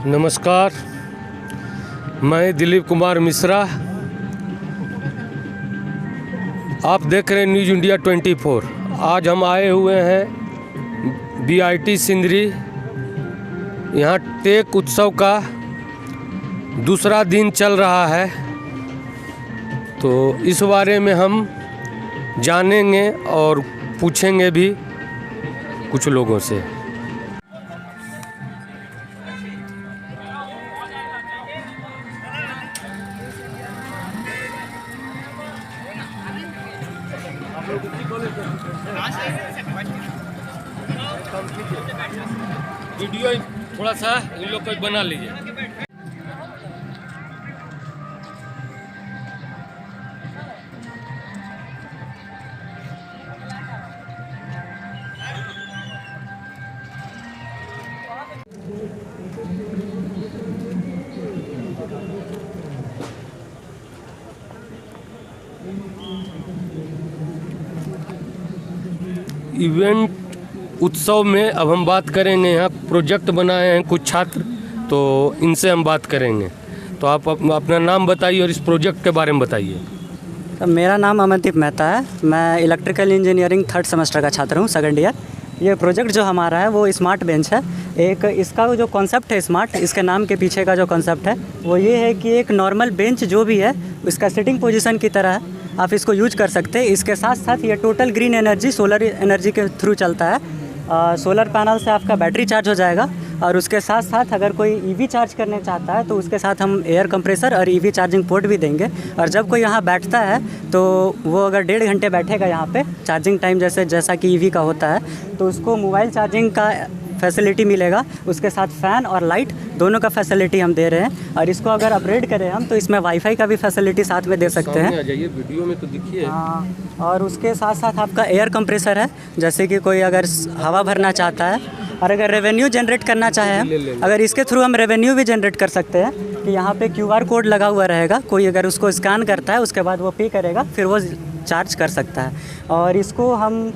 नमस्कार, मैं दिलीप कुमार मिश्रा। आप देख रहे हैं न्यूज़ इंडिया 24। आज हम आए हुए हैं BIT सिंदरी। यहाँ टेक उत्सव का दूसरा दिन चल रहा है, तो इस बारे में हम जानेंगे और पूछेंगे भी कुछ लोगों से। वीडियो थोड़ा सा इन लोग को बना लीजिए। इवेंट उत्सव में अब हम बात करेंगे। यहाँ प्रोजेक्ट बनाए हैं कुछ छात्र, तो इनसे हम बात करेंगे। तो आप अपना नाम बताइए और इस प्रोजेक्ट के बारे में बताइए। तो मेरा नाम अमनदीप मेहता है। मैं इलेक्ट्रिकल इंजीनियरिंग 3rd सेमेस्टर का छात्र हूँ, 2nd ईयर। ये प्रोजेक्ट जो हमारा है वो स्मार्ट बेंच है। एक इसका जो कॉन्सेप्ट है स्मार्ट, इसके नाम के पीछे का जो कॉन्सेप्ट है वो ये है कि एक नॉर्मल बेंच जो भी है उसका सिटिंग पोजीशन की तरह है, आप इसको यूज कर सकते हैं। इसके साथ साथ ये total green energy, solar energy के थ्रू चलता है। सोलर पैनल से आपका बैटरी चार्ज हो जाएगा और उसके साथ साथ अगर कोई EV चार्ज करने चाहता है तो उसके साथ हम एयर कंप्रेसर और EV चार्जिंग पोर्ट भी देंगे। और जब कोई यहाँ बैठता है तो वो अगर 1.5 घंटे बैठेगा यहाँ पे, चार्जिंग टाइम जैसा कि EV का होता है, तो उसको मोबाइल चार्जिंग का फैसिलिटी मिलेगा। उसके साथ फ़ैन और लाइट दोनों का फैसिलिटी हम दे रहे हैं। और इसको अगर अपग्रेड करें हम तो इसमें वाईफाई का भी फैसिलिटी साथ में दे सकते हैं। आ जाइए, वीडियो में तो दिखिए। हाँ, और उसके साथ साथ आपका एयर कंप्रेसर है, जैसे कि कोई अगर हवा भरना चाहता है और अगर रेवेन्यू जनरेट करना चाहे हम, अगर इसके थ्रू हम रेवेन्यू भी जनरेट कर सकते हैं कि यहाँ पे QR कोड लगा हुआ रहेगा। कोई अगर उसको स्कैन करता है उसके बाद वो पे करेगा, फिर वो चार्ज कर सकता है। और इसको हम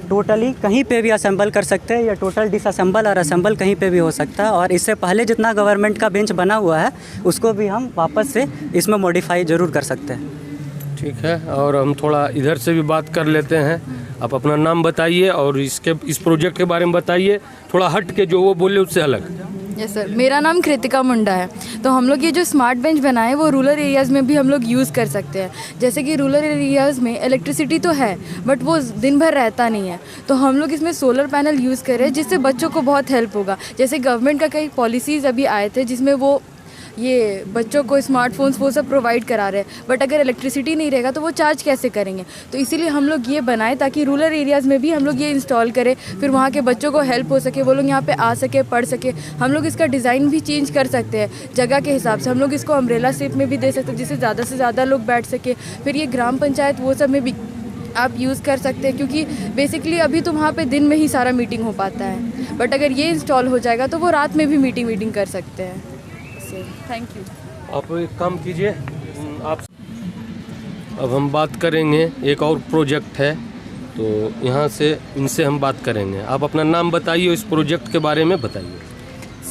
टोटली कहीं पे भी असेंबल कर सकते हैं, या टोटल डिसअसेंबल और असेंबल कहीं पे भी हो सकता है। और इससे पहले जितना गवर्नमेंट का बेंच बना हुआ है उसको भी हम वापस से इसमें मॉडिफाई ज़रूर कर सकते हैं। ठीक है, और हम थोड़ा इधर से भी बात कर लेते हैं। आप अपना नाम बताइए और इस प्रोजेक्ट के बारे में बताइए, थोड़ा हट के जो वो बोले उससे अलग। यस सर, मेरा नाम कृतिका मुंडा है। तो हम लोग ये जो स्मार्ट बेंच बनाए वो रूरल एरियाज़ में भी हम लोग यूज़ कर सकते हैं। जैसे कि रूरल एरियाज़ में इलेक्ट्रिसिटी तो है बट वो दिन भर रहता नहीं है, तो हम लोग इसमें सोलर पैनल यूज़ करें जिससे बच्चों को बहुत हेल्प होगा। जैसे गवर्नमेंट का कई पॉलिसीज़ अभी आए थे जिसमें वो ये बच्चों को स्मार्टफोन्स वो सब प्रोवाइड करा रहे हैं, बट अगर इलेक्ट्रिसिटी नहीं रहेगा तो वो चार्ज कैसे करेंगे। तो इसीलिए हम लोग ये बनाए ताकि रूरल एरियाज़ में भी हम लोग ये इंस्टॉल करें, फिर वहाँ के बच्चों को हेल्प हो सके, वो लोग यहाँ पे आ सके, पढ़ सके। हम लोग इसका डिज़ाइन भी चेंज कर सकते हैं जगह के हिसाब से। हम लोग इसको अम्ब्रेला शेप में भी दे सकते हैं जिससे ज़्यादा से ज़्यादा लोग बैठ सके। फिर ये ग्राम पंचायत वो सब में भी आप यूज़ कर सकते हैं, क्योंकि बेसिकली अभी तो वहाँ पे दिन में ही सारा मीटिंग हो पाता है, बट अगर ये इंस्टॉल हो जाएगा तो वो रात में भी मीटिंग कर सकते हैं। Thank you. आप एक काम कीजिए, आप अब हम बात करेंगे। एक और प्रोजेक्ट है, तो यहाँ से इनसे हम बात करेंगे। आप अपना नाम बताइए और इस प्रोजेक्ट के बारे में बताइए।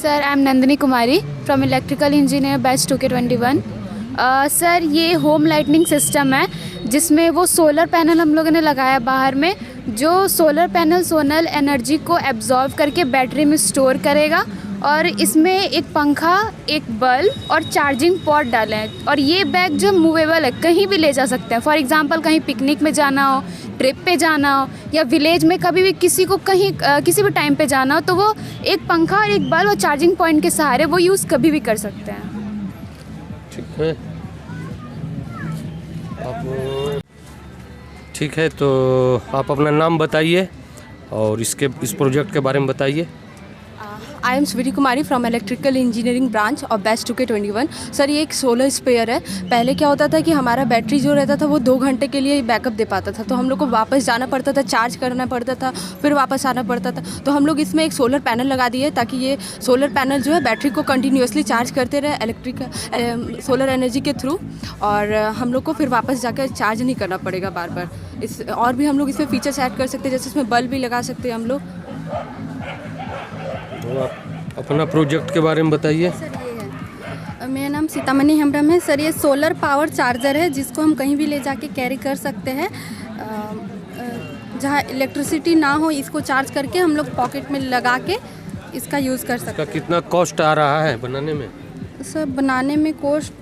Sir, I am Nandini Kumari from electrical engineer batch 2K21। Sir, ये होम लाइटनिंग सिस्टम है जिसमें वो सोलर पैनल हम लोगों ने लगाया बाहर में, जो सोलर पैनल सोलर एनर्जी को एब्जॉर्व करके बैटरी में स्टोर करेगा। और इसमें एक पंखा, एक बल्ब और चार्जिंग पॉट डाले हैं। और ये बैग जो मूवेबल है, कहीं भी ले जा सकते हैं। फॉर एग्जांपल कहीं पिकनिक में जाना हो, ट्रिप पे जाना हो, या विलेज में कभी भी किसी को कहीं किसी भी टाइम पे जाना हो, तो वो एक पंखा और एक बल्ब और चार्जिंग पॉइंट के सहारे वो यूज़ कभी भी कर सकते हैं। ठीक है, ठीक है, तो आप अपना नाम बताइए और इस प्रोजेक्ट के बारे में बताइए। I am Sweety Kumari from electrical engineering branch और बैच 2K21। सर, ये एक सोलर स्पेयर है। पहले क्या होता था कि हमारा बैटरी जो रहता था वो 2 घंटे के लिए बैकअप दे पाता था, तो हम लोग को वापस जाना पड़ता था, चार्ज करना पड़ता था, फिर वापस आना पड़ता था। तो हम लोग इसमें एक सोलर पैनल लगा दिए ताकि ये सोलर पैनल जो है बैटरी को कंटिन्यूसली चार्ज करते रहे इलेक्ट्रिक सोलर एनर्जी के थ्रू, और हम लोग को फिर वापस जाकर चार्ज नहीं करना पड़ेगा बार बार। इस और भी हम लोग इसमें फीचर्स ऐड कर सकते हैं, जैसे इसमें बल्ब भी लगा सकते हैं हम लोग। अपना प्रोजेक्ट के बारे में बताइए। सर ये है, मेरा नाम सीतामणि हेम्ब्रम है। सर ये सोलर पावर चार्जर है जिसको हम कहीं भी ले जाके कैरी कर सकते हैं। जहाँ इलेक्ट्रिसिटी ना हो इसको चार्ज करके हम लोग पॉकेट में लगा के इसका यूज़ कर सकते इसका कितना कॉस्ट आ रहा है बनाने में? हैं। सर बनाने में कॉस्ट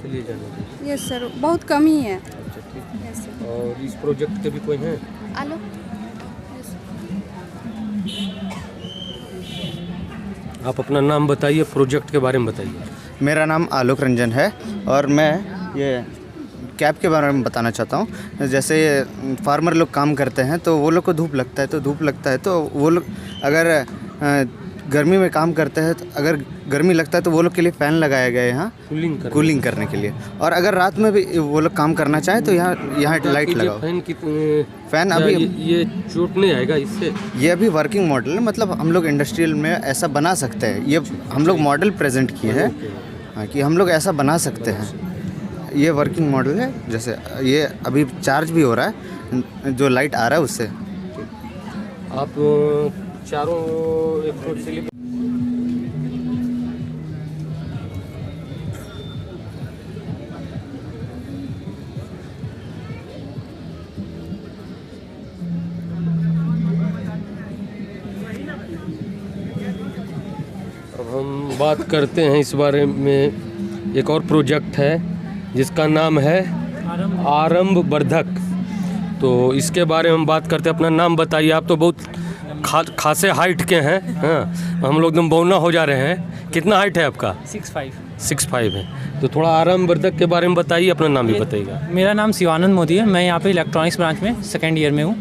चलिए जाने। यस सर बहुत कम ही है। अच्छा ठीक। Yes sir. और इस प्रोजेक्ट के भी कोई हैं? आलो आप अपना नाम बताइए, प्रोजेक्ट के बारे में बताइए। मेरा नाम आलोक रंजन है और मैं ये कैप के बारे में बताना चाहता हूँ। जैसे फार्मर लोग काम करते हैं तो वो लोग को धूप लगता है तो वो लोग अगर गर्मी में काम करते हैं तो अगर गर्मी लगता है तो वो लोग के लिए फ़ैन लगाया गया है यहाँ कूलिंग करने के लिए। और अगर रात में भी वो लोग काम करना चाहें तो यहाँ लाइट लगाओ। फ़ैन अभी ये चोट नहीं आएगा इससे? ये अभी वर्किंग मॉडल है, मतलब हम लोग इंडस्ट्रियल में ऐसा बना सकते हैं। ये हम लोग मॉडल प्रेजेंट किए हैं कि हम लोग ऐसा बना सकते हैं। ये वर्किंग मॉडल है। जैसे ये अभी चार्ज भी हो रहा है, जो लाइट आ रहा है उससे। आप चारों एक फ्रूट स्लिप अब हम बात करते हैं इस बारे में। एक और प्रोजेक्ट है जिसका नाम है आरंभ वर्धक। तो इसके बारे में हम बात करते हैं। अपना नाम बताइए। आप तो बहुत खासे हाइट के हैं। हाँ, हम लोग एकदम बौना हो जा रहे हैं। कितना हाइट है आपका? 6'5" है। तो थोड़ा आरंभ वर्धक के बारे में बताइए, अपना नाम भी बताइएगा। मेरा नाम शिवानंद मोदी है। मैं यहाँ पे इलेक्ट्रॉनिक्स ब्रांच में सेकेंड ईयर में हूँ।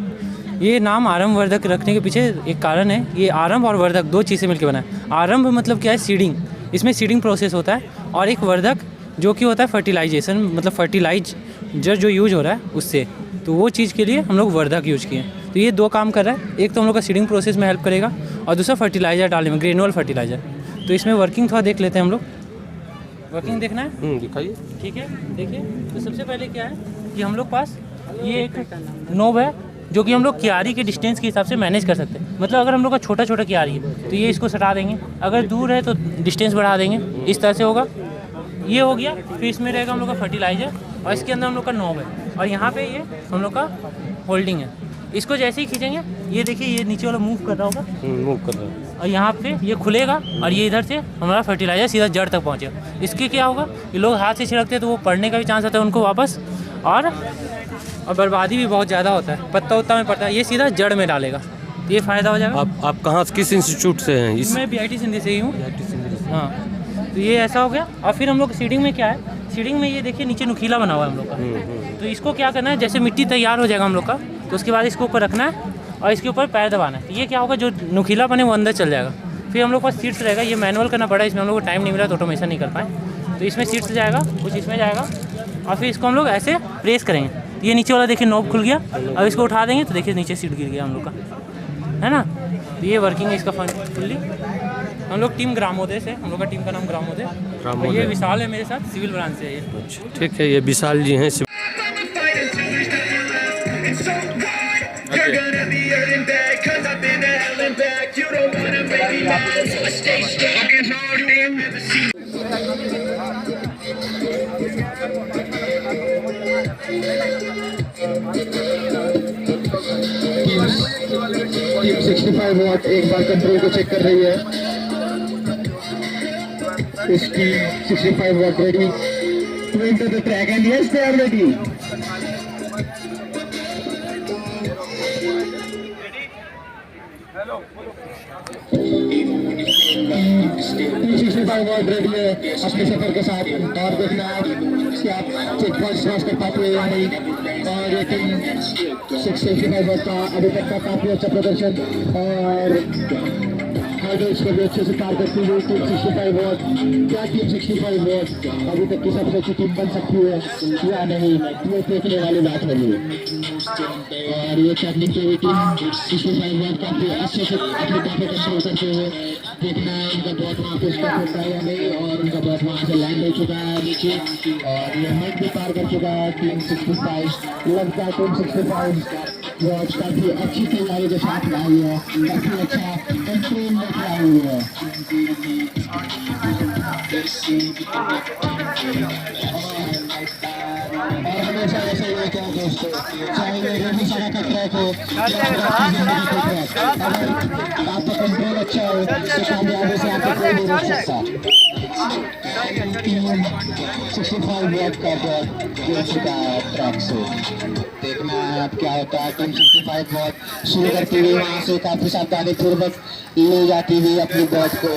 ये नाम आरंभ वर्धक रखने के पीछे एक कारण है। ये आरंभ और वर्धक दो चीज़ें मिलकर बना है। आरंभ मतलब क्या है? सीडिंग। इसमें सीडिंग प्रोसेस होता है। और एक वर्धक जो कि होता है फर्टिलाइजेशन, मतलब फर्टिलाइजर जो यूज हो रहा है उससे। तो वो चीज़ के लिए हम लोग वर्धक यूज किए हैं। तो ये दो काम कर रहा है। एक तो हम लोग का सीडिंग प्रोसेस में हेल्प करेगा और दूसरा फर्टिलाइजर डालने में, ग्रेनुअल फर्टिलाइजर। तो इसमें वर्किंग थोड़ा देख लेते हैं हम लोग। वर्किंग देखना है? दिखाइए। ठीक है, देखिए। तो सबसे पहले क्या है कि हम लोग पास ये एक नोब है जो कि हम लोग क्यारी के डिस्टेंस के हिसाब से मैनेज कर सकते हैं। मतलब अगर हम लोग का छोटा छोटा क्यारी है तो ये इसको सटा देंगे, अगर दूर है तो डिस्टेंस बढ़ा देंगे। इस तरह से होगा। ये हो गया। फिर इसमें रहेगा हम लोग का फर्टिलाइजर और इसके अंदर हम लोग का नोब है और यहाँ पे ये हम लोग का होल्डिंग है। इसको जैसे ही खींचेंगे, ये देखिए ये नीचे वाला मूव कर रहा होगा, मूव कर रहा है। और यहाँ पे ये खुलेगा और ये इधर से हमारा फर्टिलाइजर सीधा जड़ तक पहुँचेगा। इसके क्या होगा? ये लोग हाथ से छिड़कते हैं तो वो पड़ने का भी चांस होता है उनको वापस, और बर्बादी भी बहुत ज़्यादा होता है। पत्ता उत्ता में पड़ता है, ये सीधा जड़ में डालेगा। ये फ़ायदा हो जाएगा। आप कहाँ किस इंस्टीट्यूट से हैं? मैं BIT सिंधी से ही हूँ। हाँ, तो ये ऐसा हो गया। और फिर हम लोग सीडिंग में क्या है? सीडिंग में ये देखिए नीचे नुकीला बना हुआ है हम लोग का। तो इसको क्या करना है? जैसे मिट्टी तैयार हो जाएगा हम लोग का, तो उसके बाद इसको ऊपर रखना है और इसके ऊपर पैर दबाना है। तो ये क्या होगा? जो नुकीला बने वो अंदर चल जाएगा। फिर हम लोग के पास सीट्स रहेगा। ये मैनुअल करना पड़ा, इसमें हम लोग को टाइम नहीं मिला तो ऑटोमेशन नहीं कर पाए। तो इसमें सीट्स जाएगा, कुछ इसमें जाएगा और फिर इसको हम लोग ऐसे प्रेस करेंगे। ये नीचे वाला देखिए नॉब खुल गया। अब इसको उठा देंगे तो देखिए नीचे सीट गिर गया हम लोग का, है ना। तो ये वर्किंग है इसका फुल्ली। हम लोग टीम ग्रामोदय से, हम लोग का टीम का नाम ग्रामोदय। ये विशाल है मेरे साथ, सिविल ब्रांच से है ये। ठीक है, ये विशाल जी हैं। टीम 65 वॉट एक बार कंट्रोल को चेक कर रही है। इस team 65 what ready to enter the track and yes they are ready. Team 65 what ready है अपने सफर के साथ। और देखना आप कि आप चेक पॉइंट क्रॉस कर पाते हैं या नहीं। और ये टीम 65 वॉट का अभी तक का काफी अच्छा प्रदर्शन और हाइड्रोल्स को भी अच्छे से पार करती हुई टीम 65 वॉट। क्या टीम 65 वॉट अभी तक की सबसे अच्छी टीम बन सकती है या नहीं, ये देखने वाली बात होगी। और ये टेक्निक की टीम 65 वॉट काफी अच्छे से अपने काफी कंट्रोल करते हुए देखना है उनका बहुत वहाँ पे स्टॉप होता है या नहीं। और उनका बहुत वहाँ से लैंड हो चुका है नीचे और ये मिड भी पार कर चुका है टीम 65। लगता है टीम 65 वॉट काफी अच्छी तैयारी के साथ आई है, काफी अच्छा स्क्रीन लेकर आई हुई है। और हमेशा ऐसा ही होता है दोस्तों, चाहे ये रोमी सारा का ट्रैक हो आपका कंट्रोल अच्छा हो तो कामयाबी से आपको कोई नहीं रोक सकता। 65 वॉट का बॉट गिर चुका है ट्रैक से। देखना है अब क्या होता है। टीम 65 वॉट शुरू करती हुई वहाँ से काफ़ी सावधानी पूर्वक ले जाती हुई अपनी बॉट को।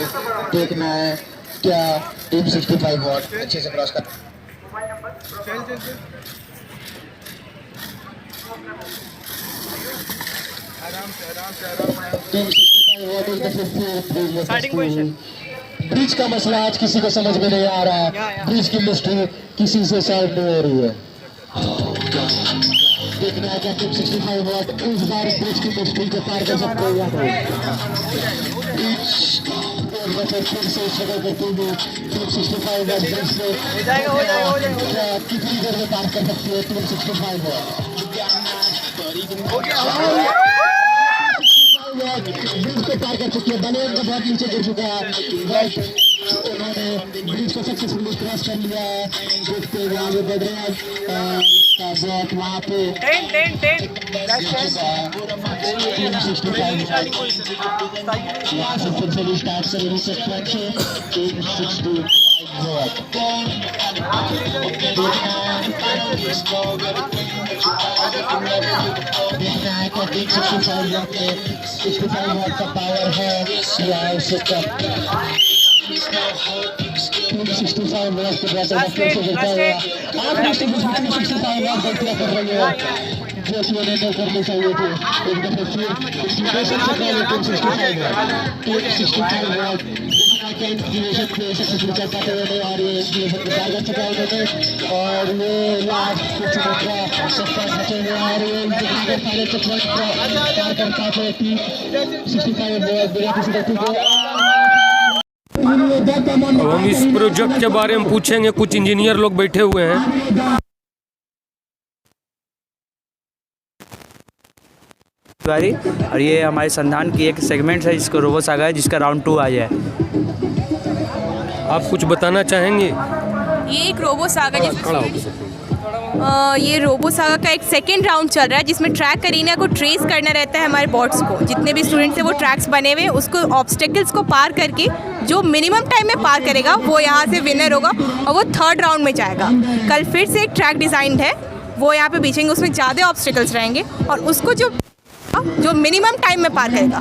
देखना है क्या टीम 65 वॉट अच्छे से क्रॉस कर। Team 65 what is the 15th bridge का मसला आज किसी को समझ में नहीं आ रहा है। ब्रिज की मिस्ट्री किसी से सॉल्व नहीं हो रही है। देखना है क्या टीम 65 वॉट इस बार ब्रिज की मिस्ट्री को पार कर सकते हैं या नहीं। फिर से स्ट्रगल करते हुए टीम 65 वॉट ब्रिज में कितनी देर में पार कर सकती है टीम 65 वॉट। ब्रिज को पार कर चुकी है। बलेन का बहुत नीचे गिर चुका है बट उन्होंने ब्रिज को सक्सेसफुली क्रॉस कर लिया है। देखते हुए आगे बढ़ रहे हैं बहुत वहाँ पे यहाँ से फिर से स्टार्ट करेंगे सेक्शन से टीम 65 देखना है कि टीम 65 वॉट का पावर है या उससे कम। टीम 65 वॉट के बाद फिर से गिरता हुआ आप 65 वॉट गलतियाँ कर रही है जो कि उन्हें नहीं करनी चाहिए थी। एक दफे फिर डिस्ट्रीब्यूशन से पहले टीम 65 वॉट डिवीजन पे सक्सेसफुल चल पाते हुए नहीं आ रही है। डिवीजन को पार कर चुका है उन्होंने और ये लास्ट कुछ मिनट का सफर बचे हुए आ रही है। अगर पहले चक्कर पार कर पाते टीम 65 वॉट बिना किसी गलती के। अब हम इस प्रोजेक्ट के बारे में पूछेंगे। कुछ इंजीनियर लोग बैठे हुए हैं। और ये हमारे संधान की एक सेगमेंट है जिसको रोबो सागा है जिसका राउंड 2 आ जाए। आप कुछ बताना चाहेंगे? ये एक रोबो सागा ये रोबो सागा का एक सेकेंड राउंड चल रहा है जिसमें ट्रैक एरिना को ट्रेस करना रहता है। हमारे बॉट्स को जितने भी स्टूडेंट्स हैं वो ट्रैक्स बने हुए उसको ऑब्स्टेकल्स को पार करके जो मिनिमम टाइम में पार करेगा वो यहाँ से विनर होगा और वो थर्ड राउंड में जाएगा। कल फिर से एक ट्रैक डिज़ाइन है वो यहाँ पे बीचेंगे, उसमें ज़्यादा ऑब्स्टेकल्स रहेंगे और उसको जो मिनिमम टाइम में पार करेगा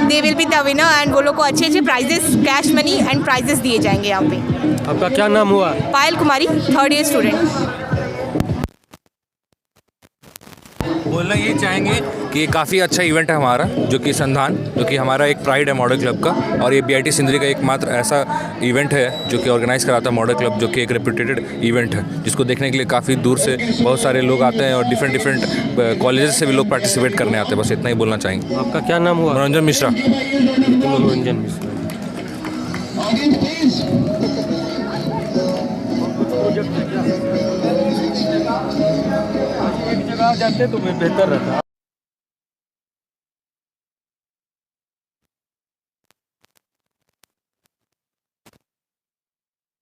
they will be the winner and वो लोग को अच्छे अच्छे prizes cash money and prizes दिए जाएंगे यहाँ पे। आपका क्या नाम हुआ? Payal Kumari, 3rd year student. बोलना ये चाहेंगे कि ये काफ़ी अच्छा इवेंट है हमारा जो कि संधान जो कि हमारा एक प्राइड है मॉडल क्लब का और ये BIT सिंदरी का एकमात्र ऐसा इवेंट है जो कि ऑर्गेनाइज़ कराता है मॉडल क्लब जो कि एक रेपुटेटेड इवेंट है जिसको देखने के लिए काफ़ी दूर से बहुत सारे लोग आते हैं और डिफरेंट कॉलेजेस से भी लोग पार्टिसिपेट करने आते हैं। बस इतना ही बोलना चाहेंगे। आपका क्या नाम हुआ? मनोरंजन मिश्रा। मनोरंजन मिश्रा। एक जगह जाते तो बेहतर रहता।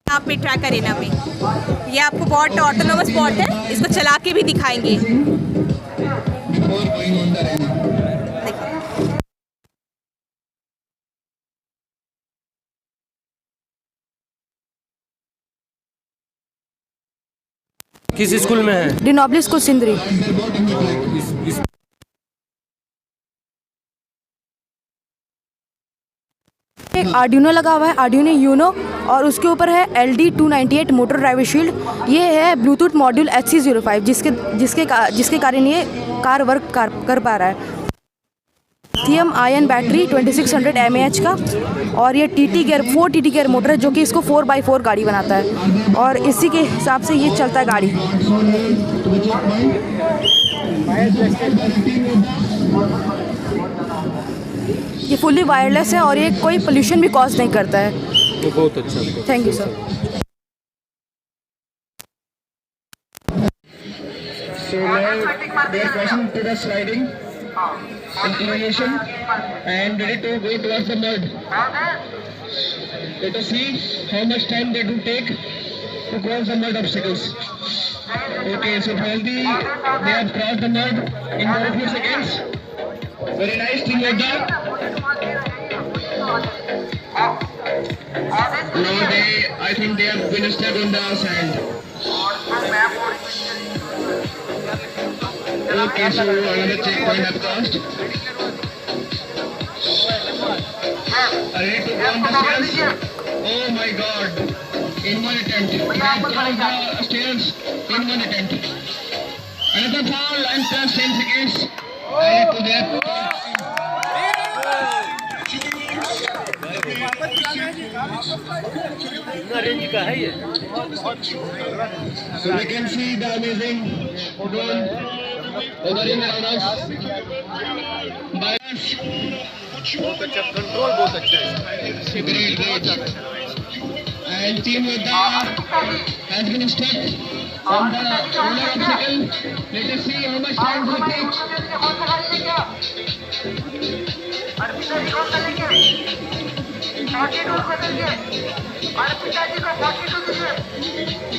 आप पे ट्रैक एरिना पे ये आपको बॉट ऑटोनोमस बॉट है, इसको चला के भी दिखाएंगे। किस स्कूल में है? डिनोबली स्कूल सिंदरी। एक आर्डिनो लगा हुआ है, आर्डिनो यूनो, और उसके ऊपर है LD298 मोटर ड्राइवर शील्ड। ये है ब्लूटूथ मॉड्यूल HC05 जिसके कारण ये कार वर्क कर पा रहा है। लिथियम आयन बैटरी 2600 mAh का और ये TT gear 4 TT gear motor है जो कि इसको 4x4 गाड़ी बनाता है और इसी के हिसाब से ये चलता है गाड़ी। ये फुल्ली वायरलेस है और ये कोई पोल्यूशन भी कॉज नहीं करता है। ये बहुत अच्छा। Thank you sir. So now they are question to the sliding. inclination and ready to go towards the mud. Let us see how much time they do take to cross the mud obstacles. Okay, so finally they have crossed the mud in very few seconds. Very nice, Team Yodha. Now I think they have been stuck on the sand. Okay, so another checkpoint have crossed. Ready to go on the stairs? Oh my God! In one attempt, they have crossed the stairs in one attempt. Another fall and plus 10 seconds. Ready to their. So we can see the amazing drone hovering around us. बहुत अच्छा control, बहुत अच्छा है। Great. And Team Yodha has been stuck on the roller obstacle. Let us see how much time will it take.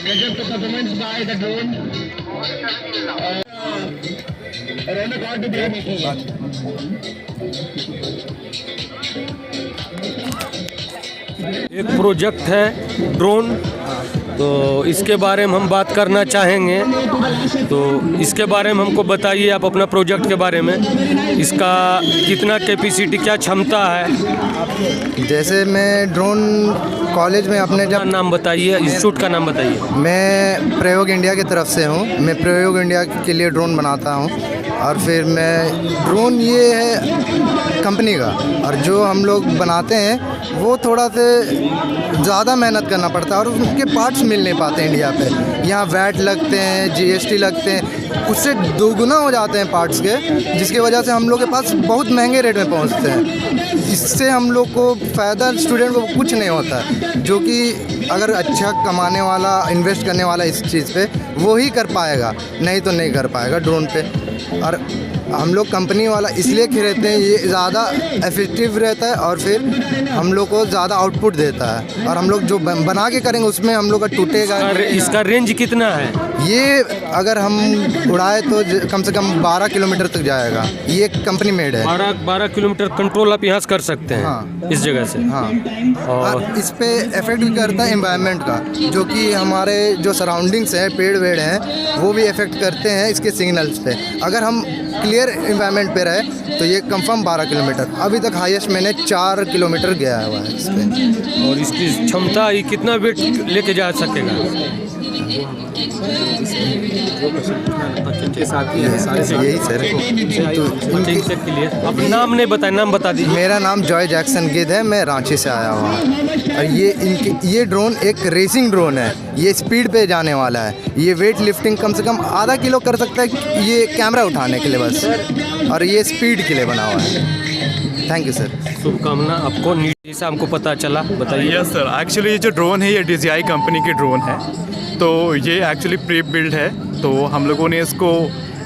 Gajab performance by the drone. Roller got to be एक project है drone, तो इसके बारे में हम बात करना चाहेंगे। तो इसके बारे में हमको बताइए, आप अपना प्रोजेक्ट के बारे में, इसका कितना कैपेसिटी, क्या क्षमता है। जैसे मैं ड्रोन कॉलेज में अपने जब नाम बताइए, इंस्टीट्यूट का नाम बताइए। मैं प्रयोग इंडिया की तरफ से हूँ। मैं प्रयोग इंडिया के लिए ड्रोन बनाता हूँ और फिर मैं ड्रोन ये है कंपनी का, और जो हम लोग बनाते हैं वो थोड़ा से ज़्यादा मेहनत करना पड़ता है और उनके पार्ट्स मिल नहीं पाते इंडिया पे। यहाँ वैट लगते हैं, जीएसटी लगते हैं, उससे दोगुना हो जाते हैं पार्ट्स के, जिसकी वजह से हम लोग के पास बहुत महंगे रेट में पहुँचते हैं। इससे हम लोग को फ़ायदा स्टूडेंट को कुछ नहीं होता है, जो कि अगर अच्छा कमाने वाला, इन्वेस्ट करने वाला इस चीज़ पे, वो ही कर पाएगा, नहीं तो नहीं कर पाएगा ड्रोन पे। और हम लोग कंपनी वाला इसलिए खरीदते हैं, ये ज़्यादा इफेक्टिव रहता है और फिर हम लोग को ज़्यादा आउटपुट देता है, और हम लोग जो बना के करेंगे उसमें हम लोग का टूटेगा। इसका रेंज कितना है? ये अगर हम उड़ाए तो कम से कम 12 किलोमीटर तक जाएगा। ये कंपनी मेड है। 12 किलोमीटर कंट्रोल आप यहाँ से कर सकते हैं। हाँ, इस जगह से। हाँ, और इस पे इफेक्ट भी करता है एनवायरनमेंट का, जो कि हमारे जो सराउंडिंग्स हैं, पेड़ वेड़ हैं, वो भी इफेक्ट करते हैं इसके सिग्नल्स पे। अगर हम क्लियर एनवायरनमेंट पे रहे तो ये कंफर्म 12 किलोमीटर, अभी तक हाईएस्ट मैंने 4 किलोमीटर गया हुआ है इस पे। और इसकी क्षमता, ये कितना वेट लेके जा सकेगा? यही सर। अब नाम नहीं बताए, नाम बता दीजिए। मेरा नाम जॉय जैक्सन गिद है, मैं रांची से आया हुआ हूँ। और ये ड्रोन एक रेसिंग ड्रोन है, ये स्पीड पे जाने वाला है। ये वेट लिफ्टिंग कम से कम आधा किलो कर सकता है, ये कैमरा उठाने के लिए बस, और ये स्पीड के लिए बना हुआ है। Thank you sir. शुभकामना आपको। जैसा हमको पता चला, बताइए। यस सर, एक्चुअली ये जो ड्रोन है ये DJI कंपनी की ड्रोन है, तो ये एक्चुअली प्री बिल्ड है। तो हम लोगों ने इसको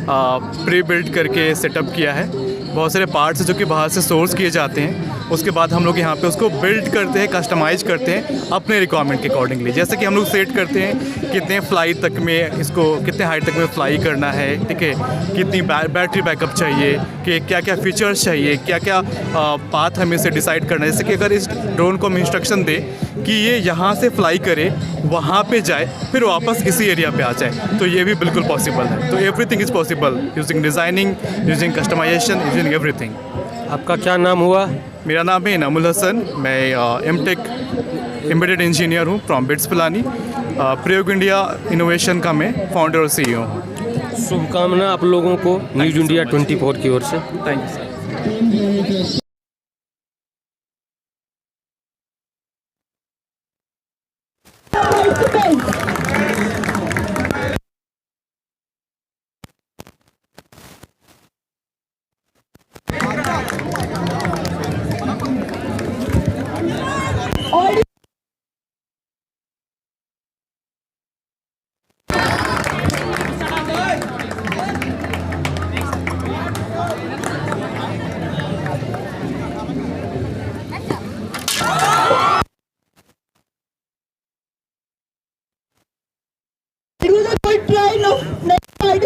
प्री बिल्ड करके सेटअप किया है। बहुत सारे पार्ट्स जो कि बाहर से सोर्स किए जाते हैं, उसके बाद हम लोग यहाँ पे उसको बिल्ड करते हैं, कस्टमाइज करते हैं अपने रिक्वायरमेंट के अकॉर्डिंगली। जैसे कि हम लोग सेट करते हैं कितने फ्लाई तक में इसको, कितने हाइट तक में फ्लाई करना है, ठीक है, कितनी बैटरी बैकअप चाहिए, कि क्या क्या फीचर्स चाहिए, क्या क्या पाथ हमें इसे डिसाइड करना है। जैसे कि अगर इस ड्रोन को हम इंस्ट्रक्शन दें कि ये यहाँ से फ्लाई करे, वहाँ पे जाए, फिर वापस इसी एरिया पे आ जाए, तो ये भी बिल्कुल पॉसिबल है। तो everything is possible using designing, using customization, using everything. आपका क्या नाम हुआ? मेरा नाम है इनामुल हसन। मैं एमटेक एम्बेडेड इंजीनियर हूँ फ्रॉम बिट्स पिलानी। प्रयोग इंडिया इनोवेशन का मैं फाउंडर और CEO हूँ। शुभकामना आप लोगों को न्यूज़ इंडिया 24 की ओर से। Thank you sir.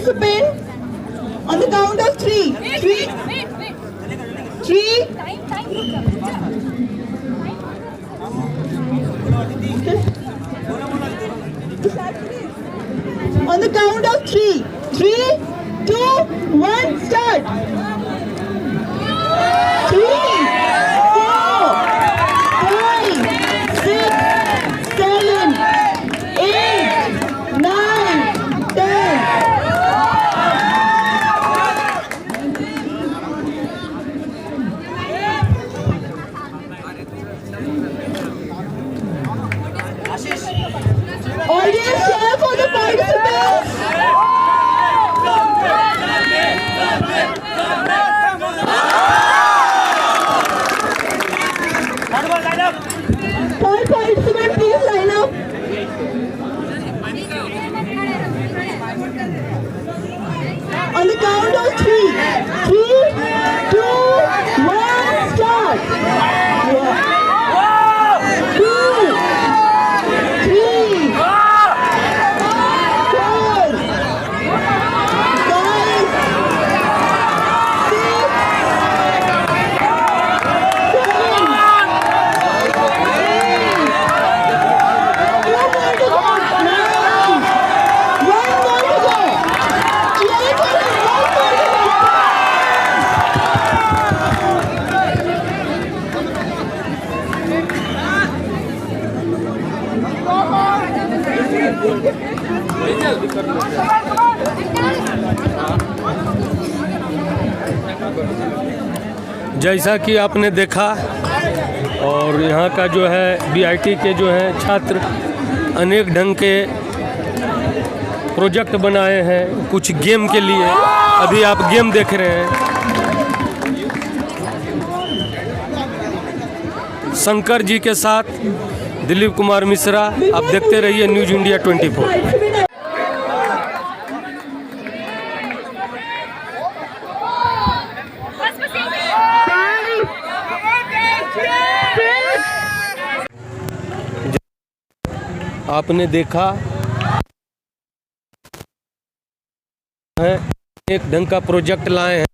participant on the count of 3. 3. On the count of 3. 3, 2, 1, start. 3, 4, 5, 6, 7, 8, 9, 10. Audience cheer for the participants. All participants, please line up. On the count of 3. 3, 2, 1, start. 2, 3, 4, जैसा कि आपने देखा और यहाँ का जो है बीआईटी के जो हैं छात्र अनेक ढंग के प्रोजेक्ट बनाए हैं कुछ गेम के लिए। अभी आप गेम देख रहे हैं। शंकर जी के साथ दिलीप कुमार मिश्रा। आप देखते रहिए न्यूज़ इंडिया 24। आपने देखा है एक ढंग का प्रोजेक्ट लाए हैं।